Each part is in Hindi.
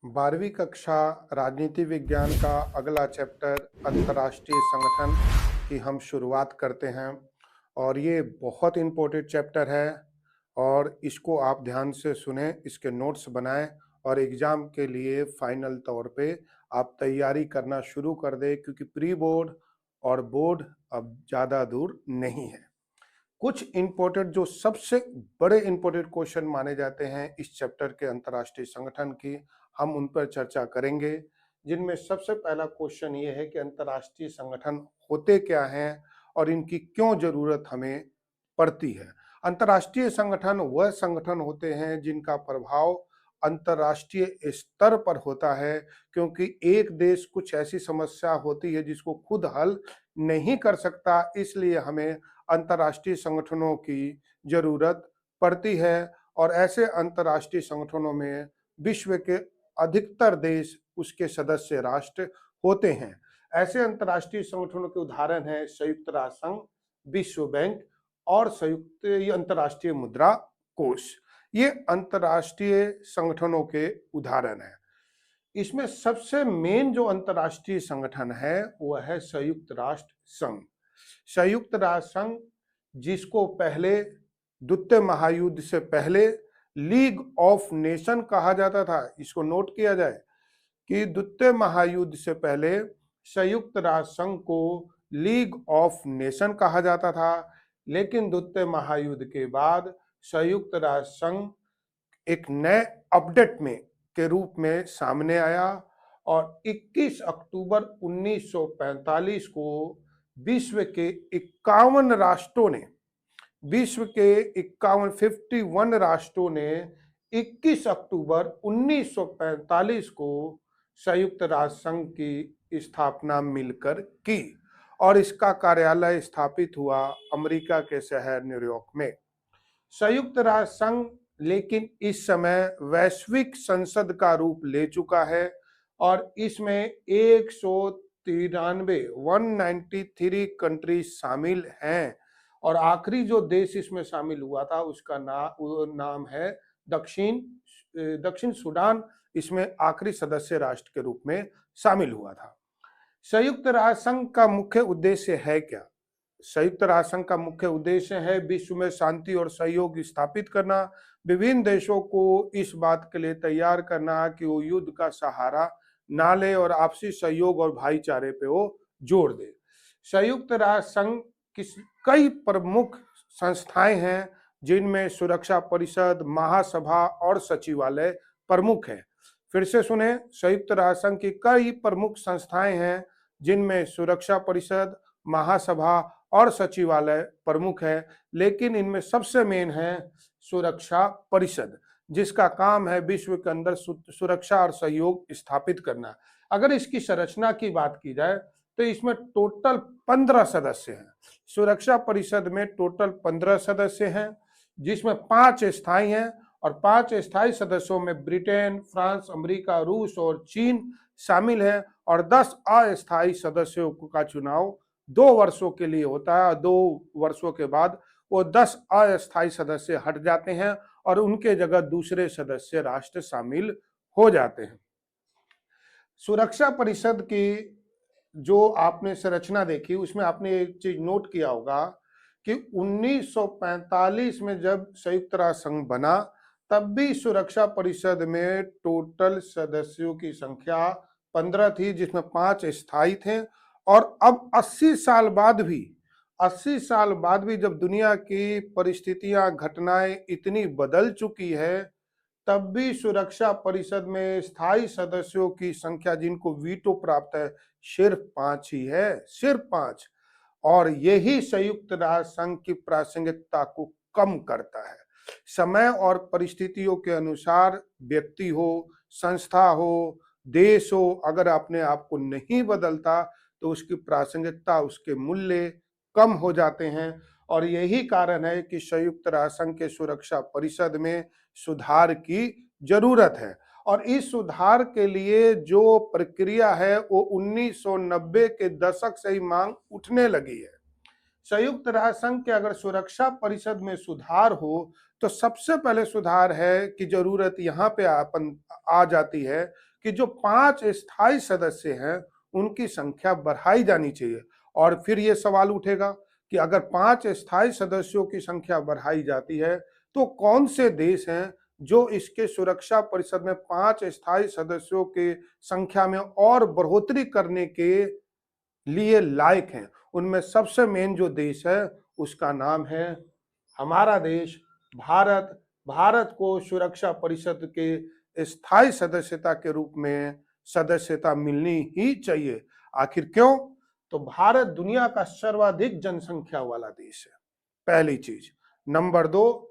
12वीं कक्षा राजनीति विज्ञान का अगला चैप्टर अंतर्राष्ट्रीय संगठन की हम शुरुआत करते हैं और ये बहुत इम्पोर्टेंट चैप्टर है और इसको आप ध्यान से सुनें, इसके नोट्स बनाएं और एग्ज़ाम के लिए फाइनल तौर पे आप तैयारी करना शुरू कर दें क्योंकि प्री बोर्ड और बोर्ड अब ज़्यादा दूर नहीं है। कुछ इम्पोर्टेंट जो सबसे बड़े इम्पोर्टेंट क्वेश्चन माने जाते हैं इस चैप्टर के अंतर्राष्ट्रीय संगठन की, हम उन पर चर्चा करेंगे। जिनमें सबसे पहला क्वेश्चन ये है कि अंतर्राष्ट्रीय संगठन होते क्या हैं और इनकी क्यों जरूरत हमें पड़ती है। अंतर्राष्ट्रीय संगठन वह संगठन होते हैं जिनका प्रभाव अंतर्राष्ट्रीय स्तर पर होता है, क्योंकि एक देश कुछ ऐसी समस्या होती है जिसको खुद हल नहीं कर सकता, इसलिए हमें अंतर्राष्ट्रीय संगठनों की जरूरत पड़ती है। और ऐसे अंतर्राष्ट्रीय संगठनों में विश्व के अधिकतर देश उसके सदस्य राष्ट्र होते हैं। ऐसे अंतर्राष्ट्रीय संगठनों के उदाहरण हैं संयुक्त राष्ट्र संघ, विश्व बैंक और संयुक्त अंतर्राष्ट्रीय मुद्रा कोष। ये अंतर्राष्ट्रीय संगठनों के उदाहरण हैं। इसमें सबसे मेन जो अंतर्राष्ट्रीय संगठन है वह है संयुक्त राष्ट्र संघ। संयुक्त राष्ट्र संघ, जिसको पहले द्वितीय महायुद्ध से पहले लीग ऑफ नेशन कहा जाता था, इसको नोट किया जाए कि द्वितीय महायुद्ध से पहले संयुक्त राष्ट्र संघ को लीग ऑफ नेशन कहा जाता था, लेकिन द्वितीय महायुद्ध के बाद संयुक्त राष्ट्र संघ एक नए अपडेट में के रूप में सामने आया और 21 अक्टूबर 1945 को विश्व के 51 राष्ट्रों ने, विश्व के 51 राष्ट्रों ने 21 अक्टूबर 1945 को संयुक्त राष्ट्र संघ की स्थापना मिलकर की और इसका कार्यालय स्थापित हुआ अमेरिका के शहर न्यूयॉर्क में। संयुक्त राष्ट्र संघ लेकिन इस समय वैश्विक संसद का रूप ले चुका है और इसमें 193 कंट्रीज शामिल हैं और आखिरी जो देश इसमें शामिल हुआ था उसका नाम है दक्षिण सूडान। इसमें आखिरी सदस्य राष्ट्र के रूप में शामिल हुआ था। संयुक्त राष्ट्र संघ का मुख्य उद्देश्य है क्या? संयुक्त राष्ट्र संघ का मुख्य उद्देश्य है विश्व में शांति और सहयोग स्थापित करना, विभिन्न देशों को इस बात के लिए तैयार करना कि वो युद्ध का सहारा ना ले और आपसी सहयोग और भाईचारे पे वो जोर दे। संयुक्त राष्ट्र संघ की कई प्रमुख संस्थाएं हैं जिनमें सुरक्षा परिषद, महासभा और सचिवालय प्रमुख है। फिर से सुने, संयुक्त राष्ट्र संघ की कई प्रमुख संस्थाएं हैं जिनमें सुरक्षा परिषद, महासभा और सचिवालय प्रमुख है, लेकिन इनमें सबसे मेन है सुरक्षा परिषद, जिसका काम है विश्व के अंदर सुरक्षा और सहयोग स्थापित करना। अगर इसकी संरचना की बात की जाए तो इसमें टोटल 15 सदस्य हैं। सुरक्षा परिषद में टोटल 15 सदस्य हैं, जिसमें 5 स्थायी हैं और 5 स्थायी सदस्यों में ब्रिटेन, फ्रांस, अमेरिका, रूस और चीन शामिल है और 10 अस्थायी सदस्यों का चुनाव 2 वर्षों के लिए होता है और 2 वर्षों के बाद वो 10 अस्थायी सदस्य हट जाते हैं और उनके जगह दूसरे सदस्य राष्ट्र शामिल हो जाते हैं। सुरक्षा परिषद की जो आपने संरचना देखी उसमें आपने एक चीज नोट किया होगा कि 1945 में जब संयुक्त राष्ट्र संघ बना तब भी सुरक्षा परिषद में टोटल सदस्यों की संख्या 15 थी, जिसमें 5 स्थायी थे। और अब 80 साल बाद भी जब दुनिया की परिस्थितियां, घटनाएं इतनी बदल चुकी है, तब भी सुरक्षा परिषद में स्थायी सदस्यों की संख्या जिनको वीटो प्राप्त है सिर्फ 5 ही है, सिर्फ 5। और यही संयुक्त राष्ट्र संघ की प्रासंगिकता को कम करता है। समय और परिस्थितियों के अनुसार व्यक्ति हो, संस्था हो, देश हो, अगर अपने आप को नहीं बदलता तो उसकी प्रासंगिकता, उसके मूल्य कम हो जाते हैं। और यही कारण है कि संयुक्त राष्ट्र संघ के सुरक्षा परिषद में सुधार की जरूरत है और इस सुधार के लिए जो प्रक्रिया है वो 1990 के दशक से ही मांग उठने लगी है। संयुक्त राष्ट्र संघ के अगर सुरक्षा परिषद में सुधार हो तो सबसे पहले सुधार है कि जरूरत यहाँ पे आ जाती है कि जो 5 स्थायी सदस्य हैं उनकी संख्या बढ़ाई जानी चाहिए। और फिर ये सवाल उठेगा कि अगर 5 स्थायी सदस्यों की संख्या बढ़ाई जाती है तो कौन से देश हैं जो इसके सुरक्षा परिषद में 5 स्थायी सदस्यों के संख्या में और बढ़ोतरी करने के लिए लायक हैं। उनमें सबसे मेन जो देश है उसका नाम है हमारा देश भारत। भारत को सुरक्षा परिषद के स्थायी सदस्यता के रूप में सदस्यता मिलनी ही चाहिए। आखिर क्यों? तो भारत दुनिया का सर्वाधिक जनसंख्या वाला देश है, पहली चीज। नंबर 2,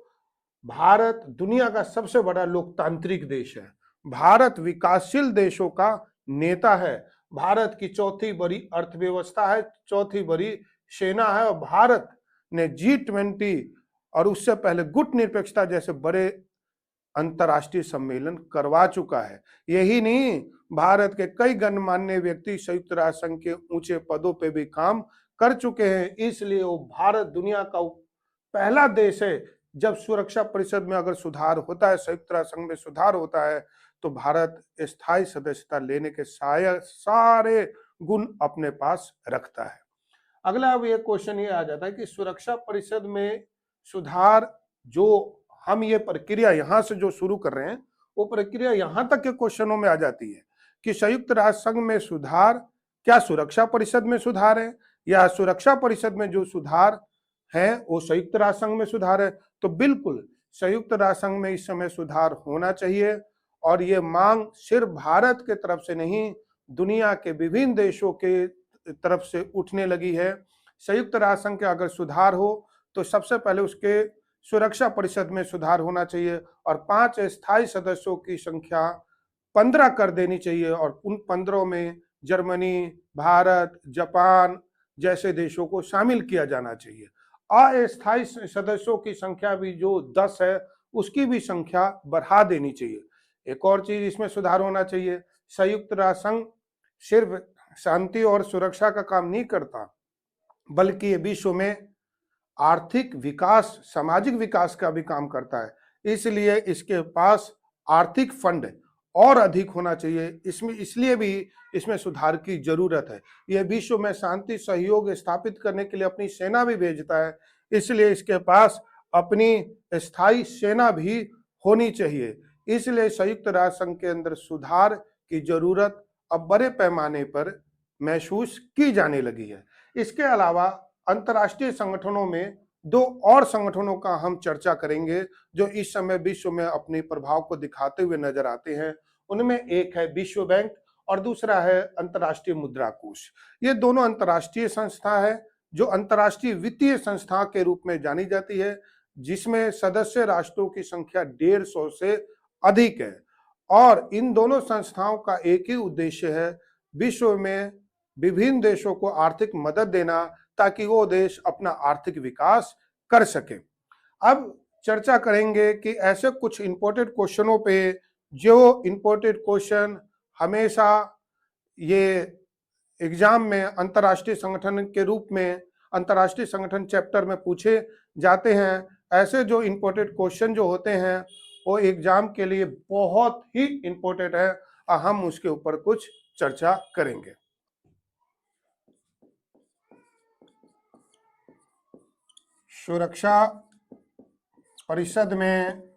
भारत दुनिया का सबसे बड़ा लोकतांत्रिक देश है। भारत विकासशील देशों का नेता है। भारत की चौथी बड़ी अर्थव्यवस्था है, चौथी बड़ी सेना है, और भारत ने G20 और उससे पहले गुट निरपेक्षता जैसे बड़े अंतर्राष्ट्रीय सम्मेलन करवा चुका है। यही नहीं, भारत के कई गणमान्य व्यक्ति संयुक्त राष्ट्र संघ के ऊंचे पदों पे भी काम कर चुके हैं। इसलिए वो भारत दुनिया का पहला देश है, जब सुरक्षा परिषद में अगर सुधार होता है, संयुक्त राष्ट्र संघ में सुधार होता है, तो भारत स्थायी सदस्यता लेने के सारे गुण अपने पास रखता है। अगला अब ये क्वेश्चन ये आ जाता है कि सुरक्षा परिषद में सुधार, जो हम ये प्रक्रिया यहां से जो शुरू कर रहे हैं, वो प्रक्रिया यहां तक के क्वेश्चनों में आ जाती है कि संयुक्त राष्ट्र संघ में सुधार क्या सुरक्षा परिषद में सुधार है, या सुरक्षा परिषद में जो सुधार है वो संयुक्त राष्ट्र संघ में सुधार है। तो बिल्कुल संयुक्त राष्ट्र संघ में इस समय सुधार होना चाहिए, और ये मांग सिर्फ भारत के तरफ से नहीं, दुनिया के विभिन्न देशों के तरफ से उठने लगी है। संयुक्त राष्ट्र संघ के अगर सुधार हो तो सबसे पहले उसके सुरक्षा परिषद में सुधार होना चाहिए, और 5 स्थायी सदस्यों की संख्या 15 कर देनी चाहिए, और उन 15 में जर्मनी, भारत, जापान जैसे देशों को शामिल किया जाना चाहिए। अस्थायी सदस्यों की संख्या भी जो 10 है उसकी भी संख्या बढ़ा देनी चाहिए। एक और चीज इसमें सुधार होना चाहिए, संयुक्त राष्ट्र संघ सिर्फ शांति और सुरक्षा का काम नहीं करता, बल्कि ये विश्व में आर्थिक विकास, सामाजिक विकास का भी काम करता है। इसलिए इसके पास आर्थिक फंड और अधिक होना चाहिए। इसमें इसलिए भी इसमें सुधार की जरूरत है। यह विश्व में शांति सहयोग स्थापित करने के लिए अपनी सेना भी भेजता है, इसलिए इसके पास अपनी स्थायी सेना भी होनी चाहिए। इसलिए संयुक्त राष्ट्र संघ के अंदर सुधार की जरूरत अब बड़े पैमाने पर महसूस की जाने लगी है। इसके अलावा अंतर्राष्ट्रीय संगठनों में 2 और संगठनों का हम चर्चा करेंगे जो इस समय विश्व में अपने प्रभाव को दिखाते हुए नजर आते हैं। उनमें एक है विश्व बैंक और दूसरा है अंतर्राष्ट्रीय मुद्रा कोष। ये दोनों अंतर्राष्ट्रीय संस्था है जो अंतर्राष्ट्रीय वित्तीय संस्था के रूप में जानी जाती है, जिसमें सदस्य राष्ट्रों की संख्या 150 से अधिक है। और इन दोनों संस्थाओं का एक ही उद्देश्य है, विश्व में विभिन्न देशों को आर्थिक मदद देना ताकि वो देश अपना आर्थिक विकास कर सके। अब चर्चा करेंगे कि ऐसे कुछ इंपॉर्टेंट क्वेश्चनों पे, जो इंपॉर्टेंट क्वेश्चन हमेशा ये एग्जाम में अंतर्राष्ट्रीय संगठन के रूप में, अंतर्राष्ट्रीय संगठन चैप्टर में पूछे जाते हैं। ऐसे जो इंपॉर्टेंट क्वेश्चन जो होते हैं वो एग्जाम के लिए बहुत ही इंपॉर्टेंट है, और हम उसके ऊपर कुछ चर्चा करेंगे। सुरक्षा परिषद में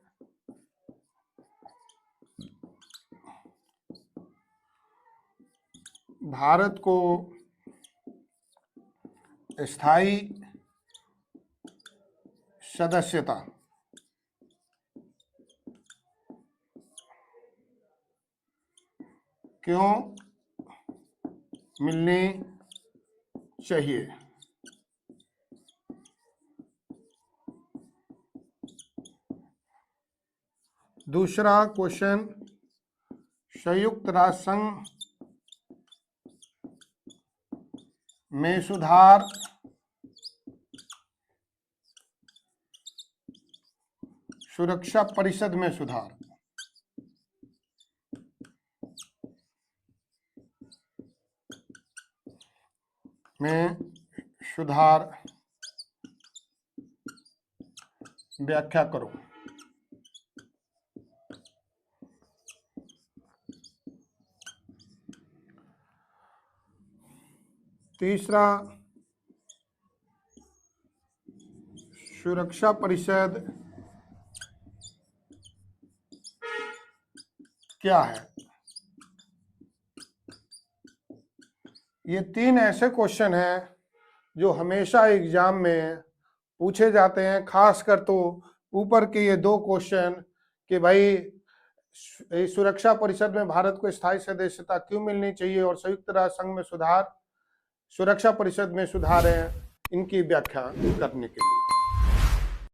भारत को स्थायी सदस्यता क्यों मिलनी चाहिए? दूसरा क्वेश्चन, संयुक्त राष्ट्र संघ में सुधार सुरक्षा परिषद में सुधार में सुधार व्याख्या करो। तीसरा, सुरक्षा परिषद क्या है? ये 3 ऐसे क्वेश्चन हैं जो हमेशा एग्जाम में पूछे जाते हैं, खासकर तो ऊपर के ये 2 क्वेश्चन कि भाई सुरक्षा परिषद में भारत को स्थायी सदस्यता क्यों मिलनी चाहिए और संयुक्त राष्ट्र संघ में सुधार, सुरक्षा परिषद में सुधार है, इनकी व्याख्या करने के लिए।